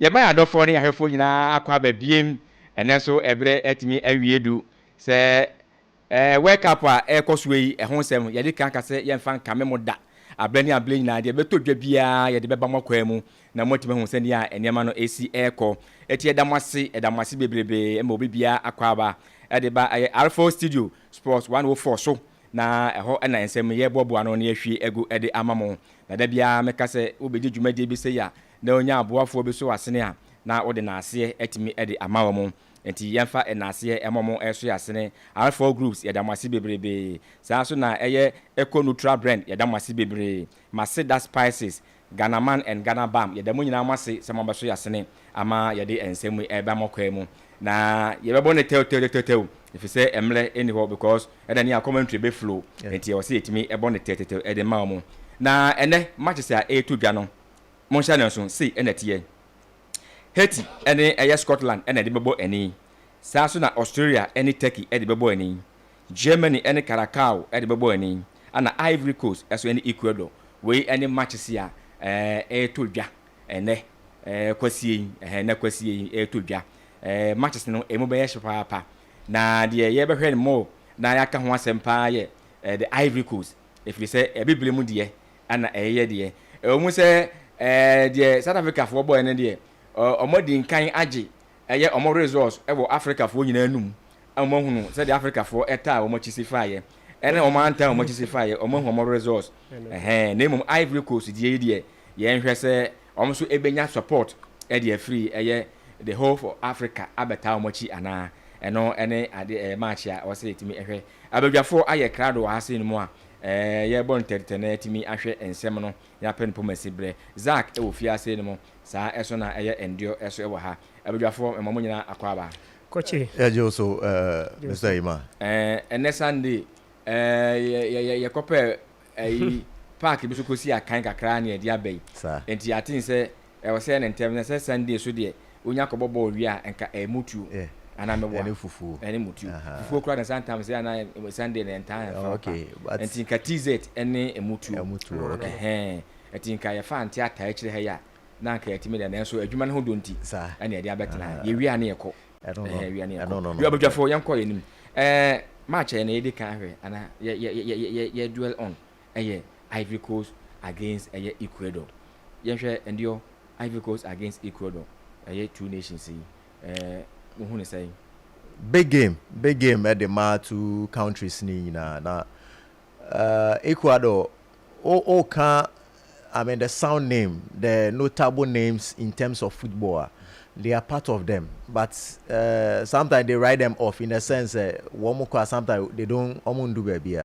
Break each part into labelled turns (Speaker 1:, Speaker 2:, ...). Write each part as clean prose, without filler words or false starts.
Speaker 1: ye ma adofo ne ahefo nyina akwa ba biem ene so ebre etimi awie du se wake up a ekoso yi ehon sem ye de kan kase ye mfa nka memo da abrani able nyina de beto dwa bia ye de beba makwa mu na motime hu se ne a enema no esi eko eti edamase bebrebe e ma obi bia akwa ba e de ba Alpha Studio Sports 104 so na eho na ensem ye bobo ano na yehwie egu e de amamo na da bia meka se obedi dwumadi bi se ya na onya aboafo bi so asene a na ode na ase etimi ede amawo mu enti yemfa enase emomo eso yasene R4 groups yadamase bebrebe saa so na eye eco neutral brand yadamase bebrebe Maseda spices Ghana and Ghana Bam yadamu nyina amase semabaso yasene ama yade ensemu eba mokwa mu na yebebo ne tew if you say emle anyhow because edani a commentary be flow enti o say etimi ebo ne tew ede ma mu na ene match say a to dwa no mon channel so see enetiye Haiti ene Scotland ene de bebo eni saa so na Australia ene Turkey ede bebo eni Germany ene Caracau ede bebo eni ana Ivory Coast eso ene Ecuador we ene matches ya to dwa ene kwasie na kwasie to dwa matches no emu be ye papa na de ye be hwe mo na ya ka ho asempa ye the Ivory Coast if you say e bibele mu de ana eye de mu say de South Africa for boy ene de omodi nkan age eye omo resource e wo Africa for nyina anum omo hunu say the Africa for eta omo chisifaye ene omo anta omo chisifaye omo hu omo resource na mum Ivory Coast de ye nhwe say omo so ebenya support e de free eye the whole for Africa abeta omo chi ana eno ene ade match a o say etimi ehwe abadwafo aye krado wa hase nmu a ye bon tetene etimi ahwe ensem no ya pen pomasibre Zak e wo fiase nmu sa eso na eye endio eso e wo ha abadwafo emamo nyina akwa ba
Speaker 2: kochi
Speaker 3: ejo so Mr. Ima
Speaker 1: ene Sunday ye kope park bi so kosi akan kakra na e dia bai enti atin se e wo se ne ntem na se Sunday so de onya kobobo wi a enka emutu ana mebo
Speaker 3: ene fufu
Speaker 1: ene mutu fufu kra na sometimes ya na Sunday na entire
Speaker 3: okay but
Speaker 1: enti nka TZ ene emutu
Speaker 3: okay
Speaker 1: enti nka ya fa anti ata akire ha ya na nka yatimi da na so adwuma no ho donti ana ya de abetena ye wi ana yeko wi ana yeko wi abadwafo yanko yenim match ene ye de kan hwe ana ye duel on Ivory Coast against Ecuador yenhwe endio Ivory Coast against Ecuador two nations who say
Speaker 3: big game at the two countries ni na Ecuador I mean the sound name, the notable names in terms of football, they are part of them, but sometimes they write them off in a sense sometimes they don't do baby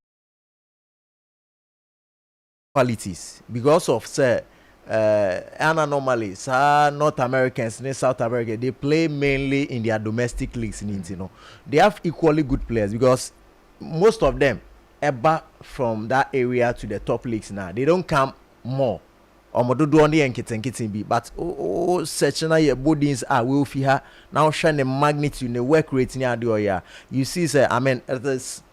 Speaker 3: qualities because of say and normally North Americans and South America they play mainly in their domestic leagues, you know. They have equally good players because most of them ever from that area to the top leagues now. They don't come more. Omododo on the kitten be but searching your bodies are will fear now shine the magnitude in the work rate near the you see sir I mean this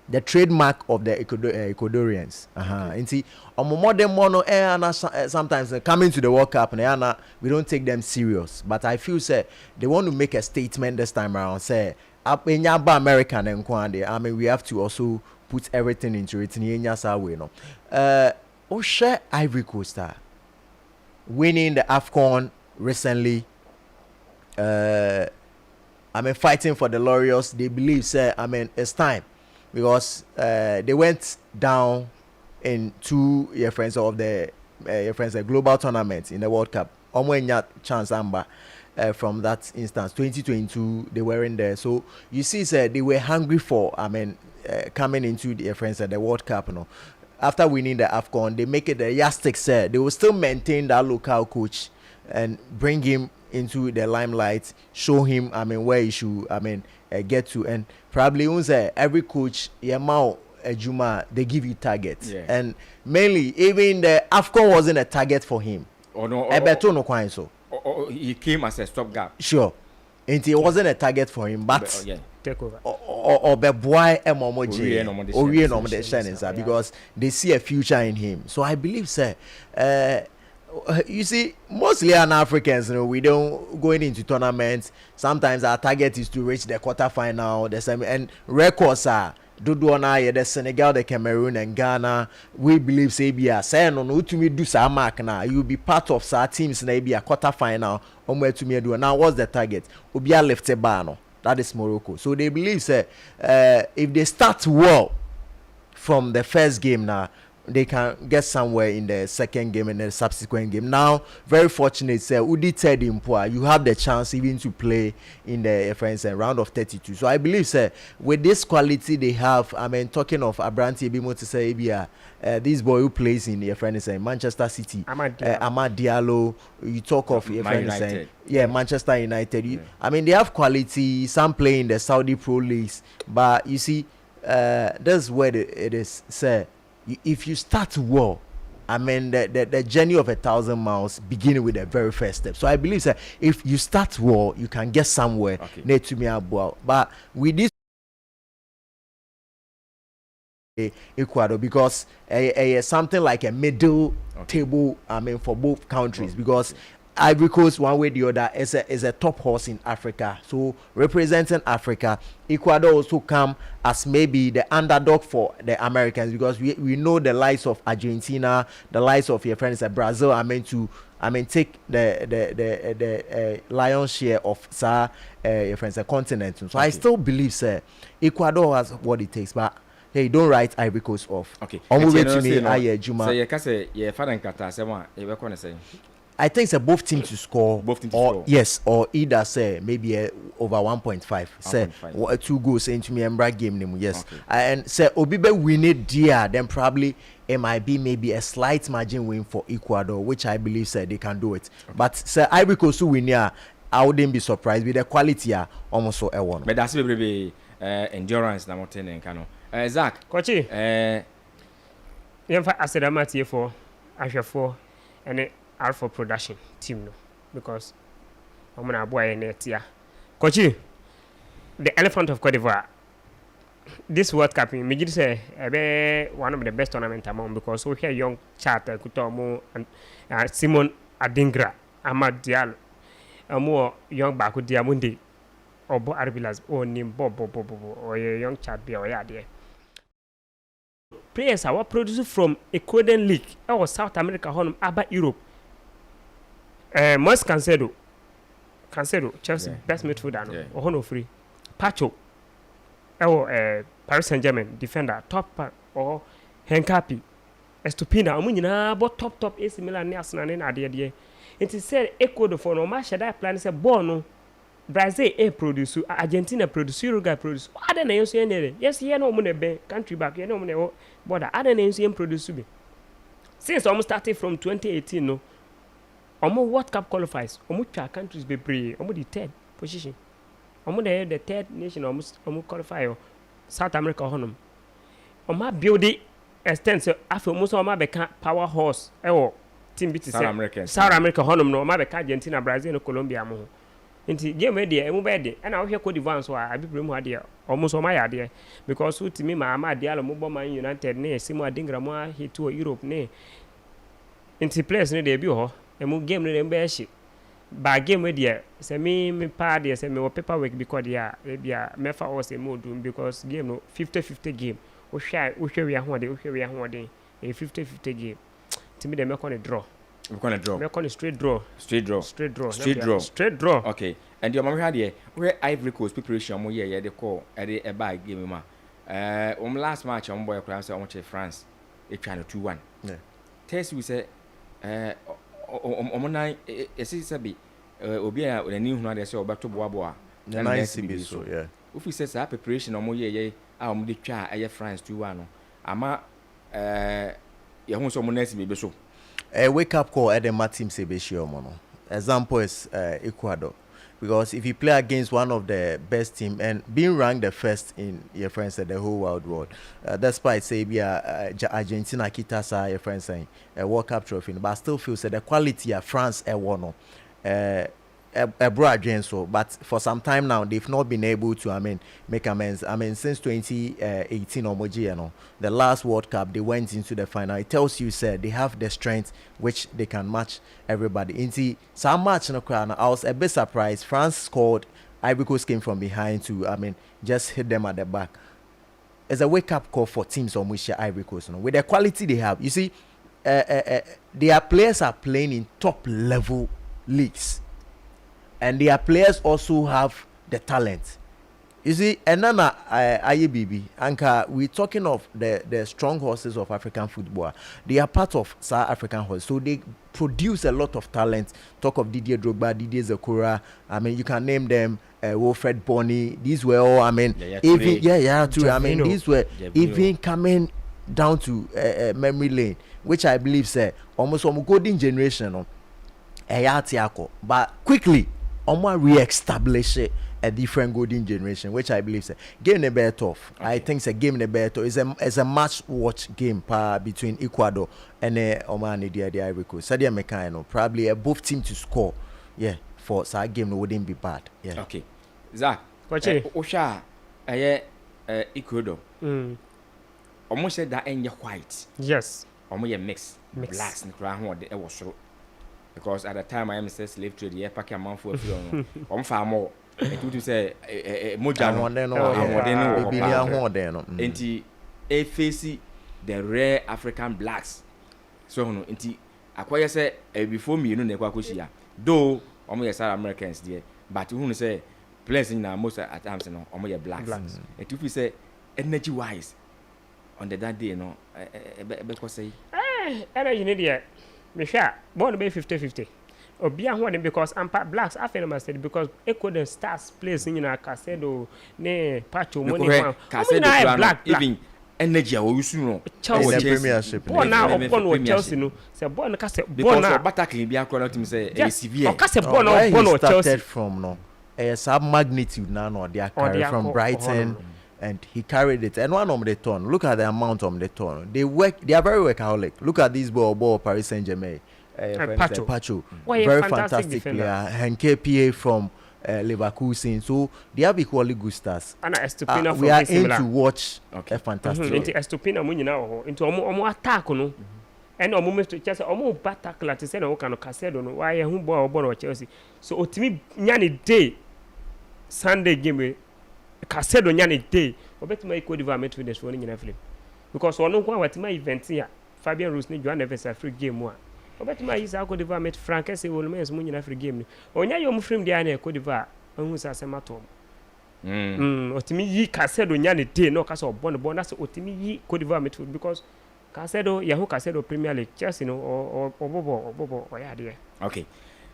Speaker 3: the trademark of the Ecuadorians. And see, more than mono sometimes coming to the World Cup and we don't take them serious. But I feel say they want to make a statement this time around. Say up in Yaba American and Kwande. I mean we have to also put everything into it in Yasa way, no. Share Ivory Coast winning the AFCON recently. I mean fighting for the Laureus. They believe say I mean it's time. Because they went down in two friends of the global tournament in the World Cup. Almost chance Amba from that instance. 2022 they were in there. So you see, sir, they were hungry for coming into the friends at the World Cup. You know. After winning the AFCON, they make it the yardstick. Sir, they will still maintain that local coach and bring him into the limelight. Show him, I mean, where he should, I mean. Get to and probably every coach Juma they give you targets and mainly even the AFCON wasn't a target for him.
Speaker 1: He came as a stopgap.
Speaker 3: Sure, and it wasn't a target for him, but
Speaker 2: take over
Speaker 3: or the boy because they see a future in him. So I believe, sir, You see, mostly an Africans, we don't going into tournaments. Sometimes our target is to reach the quarterfinal, the semi, and records are Dodoana, the Senegal, the Cameroon, and Ghana. We believe say be a say no to me do some mark now. You will be part of our teams na be a quarterfinal. Where to me do now. What's the target? Obia left a bar no. That is Morocco. So they believe say if they start well from the first game now, they can get somewhere in the second game and the subsequent game. Now, very fortunate, Udi Ted Impua, you have the chance even to play in the friends round of 32. So I believe, sir, with this quality they have, I mean, talking of Abranti Ebimo to say, this boy who plays in your friends Manchester City, Amad Diallo, you talk of your friends, Manchester United. I mean, they have quality. Some play in the Saudi Pro Leagues, but you see, that's where it is, sir. If you start well, I mean the journey of 1,000 miles beginning with the very first step. So I believe that if you start well, you can get somewhere. Okay. To me about, but with this Ecuador, because something like a middle table, I mean, for both countries, because Ivory Coast, one way or the other, is a top horse in Africa. So representing Africa, Ecuador also come as maybe the underdog for the Americans, because we know the likes of Argentina, the likes of your friends at Brazil are meant to take the lion's share of your friends the continent. So okay. I still believe, sir, Ecuador has what it takes, but hey, don't write Ivory Coast off. Okay. I think it's both teams to score. Both teams to score. Yes, or either say maybe over 1.5. Say 2 goals into me and game. Yes. Okay. And say Obibe win it dear, then probably it might be maybe a slight margin win for Ecuador, which I believe say they can do it. Okay. But say Ivory Coast win here, I wouldn't be surprised with the quality almost so one.
Speaker 1: But that's very endurance na moten and kano. Zach,
Speaker 2: Kochi. Yemfa asedamati for Ashafo and Alpha production team no, because I'm gonna boy net here. Kochi, the elephant of Cote d'Ivoire. This World Cup, me say one of the best tournament among, because we hear young Charter Kutomo and Simon Adingra, Ahmad Diallo, more young Baku Diamundi, or Bo Arbilas, or Nim Bob, or a young chat be or there. Players are produced from Ecuador League or South America, home, about Europe. Most Cancelo, Chelsea best midfielder, or no free. Pacho, Paris Saint-Germain defender, top or Henkapi, Estupina, Omunina, but top AC Milan, Arsenal, and Adia. It is said Ecuador for no match that plan is a bono. Brazil produce, Argentina produce, Uruguay produce. Other names here, yes, here no money country back, here no money border. Other names here produce. Since almost started from 2018, no. Almost World Cup qualifies. Almost our countries be brave. Almost the third position. Almost the third nation. Almost qualify. South America honum. Almost build the extent. After almost almost become power horse. Team beat
Speaker 1: South America.
Speaker 2: South America honum no. Almost become Argentina, Brazil, and Colombia mo. Inti game ready. Emu ready. And now here Cote d'Ivoire so I be brave idea. Almost all my idea. Because who to me my idea. Almost Man United ne. Simo Adingra mo hit to Europe ne. Inti players ne debut ho. Emu game no dem be shit. Ba game we there say me pa there say me wo paperwork because there be a me fa o say mo do because game no 50-50 game. We hwe we ahode 50-50 game. To me dem make on a draw.
Speaker 1: We going to draw.
Speaker 2: Me call it straight draw.
Speaker 1: Straight draw. Okay. And your mama had here where Ivory Coast preparation mo here they call e bag game ma. Last match on boy class on France. E trying 2-1. Yeah. Test we say omonai esi sabi obi a oni hu na dey say obato boaboa
Speaker 3: na nice be so yeah
Speaker 1: ofi say sa preparation omo ye a omo dey twa aye France 2-1 no ama ye hu so omo nice be so
Speaker 3: wake up call at the team say be sure omo no example is Ecuador, because if you play against one of the best team and being ranked the first in your friends at the whole world, despite say be Argentina kitasa your friends saying a World Cup trophy, but I still feel say the quality of France won a broad so, but for some time now they've not been able to make amends. Since 2018 or more, the last World Cup they went into the final. It tells you said they have the strength which they can match everybody. Into some match no crown. I was a bit surprised. France scored. Ivory Coast came from behind to just hit them at the back. It's a wake up call for teams on which Ivory Coast, with the quality they have. You see, their players are playing in top level leagues. And their players also have the talent. You see, and then IABB, Anka, we're talking of the strong horses of African football. They are part of South African horses, so they produce a lot of talent. Talk of Didier Drogba, Didier Zakura. You can name them. Wilfred Bonny. These were all. These were even coming down to memory lane, which I believe say almost some golden generation. But quickly. Re-establish a different golden generation, which I believe is game the better tough. Okay. I think it's a game the better is a match watch game between Ecuador and Oman the Ivory Coast. Sadia Mekano probably a both team to score. Yeah, for that game wouldn't be bad. Yeah.
Speaker 1: Okay. Zach, Osha Ecuador. Almost said that in your white.
Speaker 2: Yes.
Speaker 1: Almost mix. Blacks and crown what they was so. Because at the time I am a slave trade, yeah, pack a month for on far more. It would say Mojano, and a facey the rare African blacks. So, acquire say before me, you know, Nequacusia. Though, almost South Americans, dear, but who say, placing now most at times, almost blacks. And if you say energy wise on that day, because say,
Speaker 2: energy idiot. Me sure born to be 50-50. Obia one because I'm part blacks. I feel myself because Ecuador stars plays in Casedo, ne Pacho, money Casedo black
Speaker 1: even energy. I will soon
Speaker 3: Chelsea Premiership.
Speaker 2: Born now upon what Chelsea no. Say born Casedo.
Speaker 1: Born now, but I can be a to say severe.
Speaker 2: Casedo born or Chelsea
Speaker 3: from no. A sub magnitude now no. They are carried from Brighton. And he carried it, and one on the turn. Look at the amount on the turn. They are very workaholic. Look at this ball Paris Saint-Germain. Pacho. Very fantastic player. And KPA from Leverkusen. So they have equally good stars. We are in to watch a fantastic.
Speaker 2: Into Estupina Munina into omo attack no. And omo move to Chelsea omo attack like say no can Casedo no. Why who ball or Chelsea. So otimi nyane day Sunday game Casedo nyane day obetuma Ecuador met with the one in film because one kwa watima event here Fabian Ruiz ni Joan Neves free game one obetuma is Ecuador met Frank say will mes mu nyina free game onya yo mu film dia na Ecuador anhu sa semato otimi yi Casedo nyane day no kasa obon na so otimi yi Ecuador met because Casedo yahu Casedo Premier League Chelsea no or obobo oya there.
Speaker 1: Okay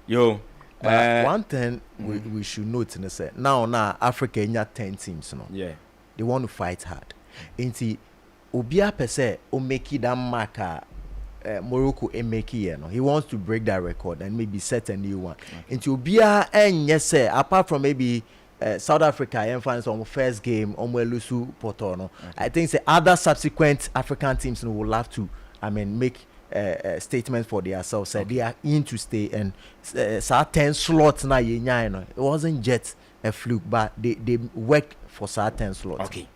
Speaker 1: yo.
Speaker 3: One thing we should note in say now Africa in 10 teams no.
Speaker 1: Yeah.
Speaker 3: They want to fight hard. Inti Obia per se o make that marker Morocco make here no. He wants to break that record and maybe set a new one. Okay. Inti Obia and yes sir, apart from maybe South Africa and France on first game on Lusu Porto no. Okay. I think say other subsequent African teams no, will have to make statement for themselves. Said they are in to stay and 10 slots na it wasn't just a fluke, but they work for 10 slots.
Speaker 1: Okay.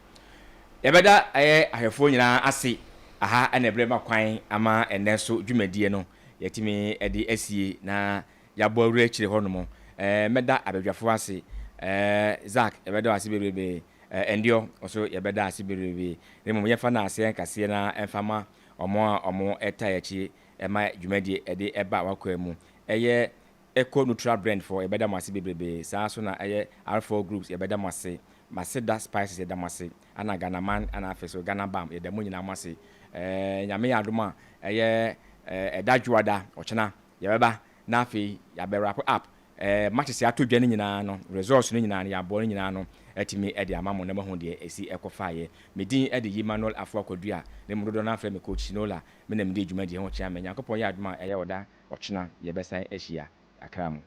Speaker 1: Ebeda I have phone na ase aha na ebrema kwan ama enenso dwumadie no yetimi edi asie na yabo awura chire hono meda abadwafo ase Zach ebeda ase bebrebe endio also yebeda ase bebrebe remo yefa na ase nkase na enfama omo eta yachi ema dwumadie edi eba wakwa mu eye eco neutral brand for yebeda mase bebrebe saa so na eye R4 groups yebeda mase Maseda spices yeda mase ana Ghana man ana afeso Ghana bam yeda mu nyina mase nyame adoma eye edadwada ochena yebeba na afi ya be wrap up matches ya to dwane nyina no results no nyina ya bo nyina no etimi ede amamo na mahu de esi ekofaye medin ede Emmanuel Afuakodua ne mdodo na afre me coach Nola me na mde dwuma de ho chia me yakopon ya adoma eye oda ochena yebesa ehia akramu